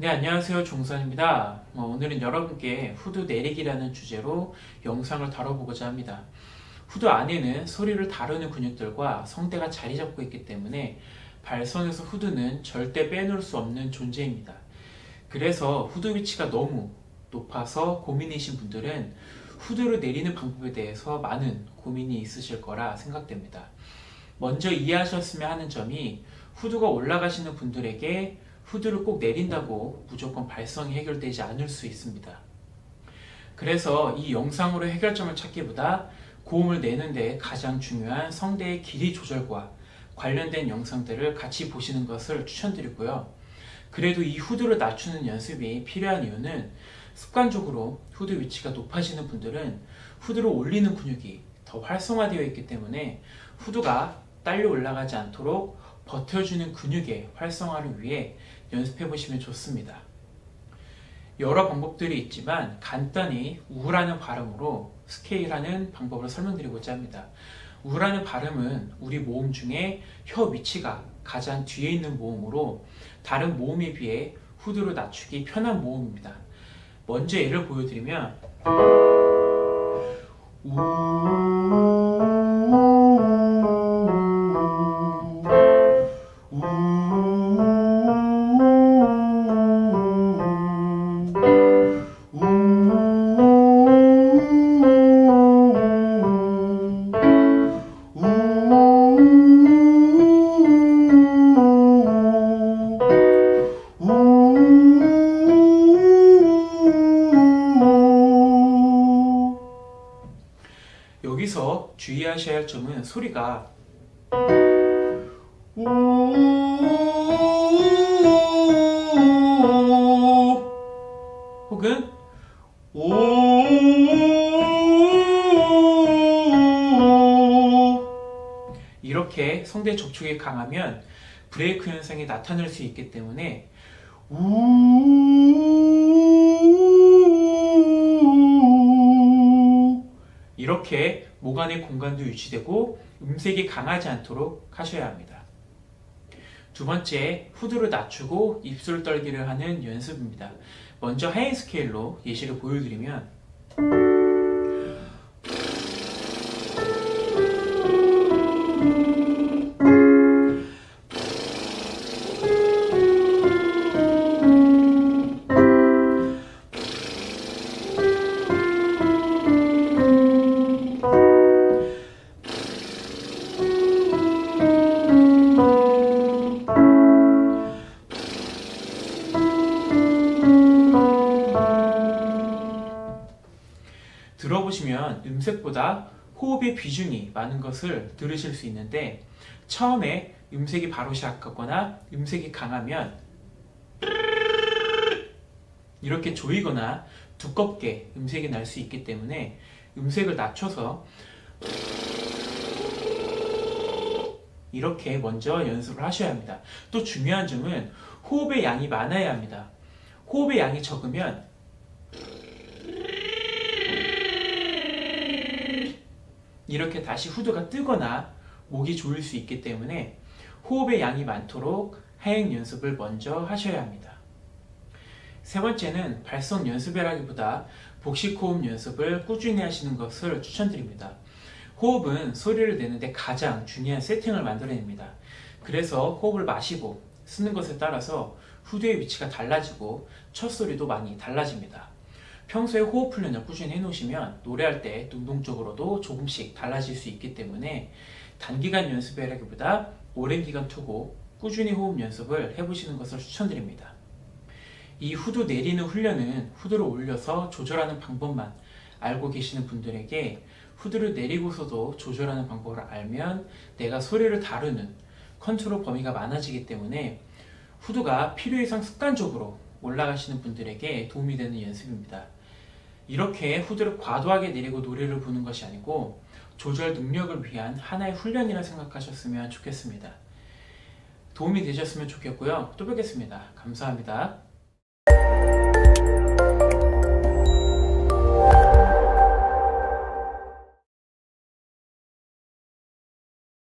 네, 안녕하세요. 종선입니다. 오늘은 여러분께 후드 내리기라는 주제로 영상을 다뤄보고자 합니다. 후드 안에는 소리를 다루는 근육들과 성대가 자리 잡고 있기 때문에 발성에서 후드는 절대 빼놓을 수 없는 존재입니다. 그래서 후드 위치가 너무 높아서 고민이신 분들은 후드를 내리는 방법에 대해서 많은 고민이 있으실 거라 생각됩니다. 먼저 이해하셨으면 하는 점이 후드가 올라가시는 분들에게 후드를 꼭 내린다고 무조건 발성이 해결되지 않을 수 있습니다. 그래서 이 영상으로 해결점을 찾기보다 고음을 내는데 가장 중요한 성대의 길이 조절과 관련된 영상들을 같이 보시는 것을 추천드리고요. 그래도 이 후드를 낮추는 연습이 필요한 이유는 습관적으로 후드 위치가 높아지는 분들은 후드를 올리는 근육이 더 활성화되어 있기 때문에 후드가 딸려 올라가지 않도록 버텨주는 근육의 활성화를 위해 연습해 보시면 좋습니다. 여러 방법들이 있지만 간단히 우라는 발음으로 스케일하는 방법을 설명드리고자 합니다. 우라는 발음은 우리 모음 중에 혀 위치가 가장 뒤에 있는 모음으로 다른 모음에 비해 후드를 낮추기 편한 모음입니다. 먼저 예를 보여드리면 여기서 주의하셔야 할 점은 소리가 혹은 이렇게 성대 접촉이 강하면 브레이크 현상이 나타날 수 있기 때문에 이렇게 목 안의 공간도 유지되고 음색이 강하지 않도록 하셔야 합니다. 두 번째, 후드를 낮추고 입술 떨기를 하는 연습입니다. 먼저 하이 스케일로 예시를 보여드리면 들어보시면 음색보다 호흡의 비중이 많은 것을 들으실 수 있는데 처음에 음색이 바로 시작하거나 음색이 강하면 이렇게 조이거나 두껍게 음색이 날 수 있기 때문에 음색을 낮춰서 이렇게 먼저 연습을 하셔야 합니다. 또 중요한 점은 호흡의 양이 많아야 합니다. 호흡의 양이 적으면 이렇게 다시 후드가 뜨거나 목이 조일 수 있기 때문에 호흡의 양이 많도록 하행 연습을 먼저 하셔야 합니다. 세 번째는 발성 연습이라기보다 복식 호흡 연습을 꾸준히 하시는 것을 추천드립니다. 호흡은 소리를 내는데 가장 중요한 세팅을 만들어냅니다. 그래서 호흡을 마시고 쓰는 것에 따라서 후드의 위치가 달라지고 첫 소리도 많이 달라집니다. 평소에 호흡 훈련을 꾸준히 해놓으시면 노래할 때 능동적으로도 조금씩 달라질 수 있기 때문에 단기간 연습이라기보다 오랜 기간 두고 꾸준히 호흡 연습을 해보시는 것을 추천드립니다. 이 후드 내리는 훈련은 후드를 올려서 조절하는 방법만 알고 계시는 분들에게 후드를 내리고서도 조절하는 방법을 알면 내가 소리를 다루는 컨트롤 범위가 많아지기 때문에 후드가 필요 이상 습관적으로 올라가시는 분들에게 도움이 되는 연습입니다. 이렇게 후드를 과도하게 내리고 노래를 부르는 것이 아니고 조절 능력을 위한 하나의 훈련이라 생각하셨으면 좋겠습니다. 도움이 되셨으면 좋겠고요. 또 뵙겠습니다. 감사합니다.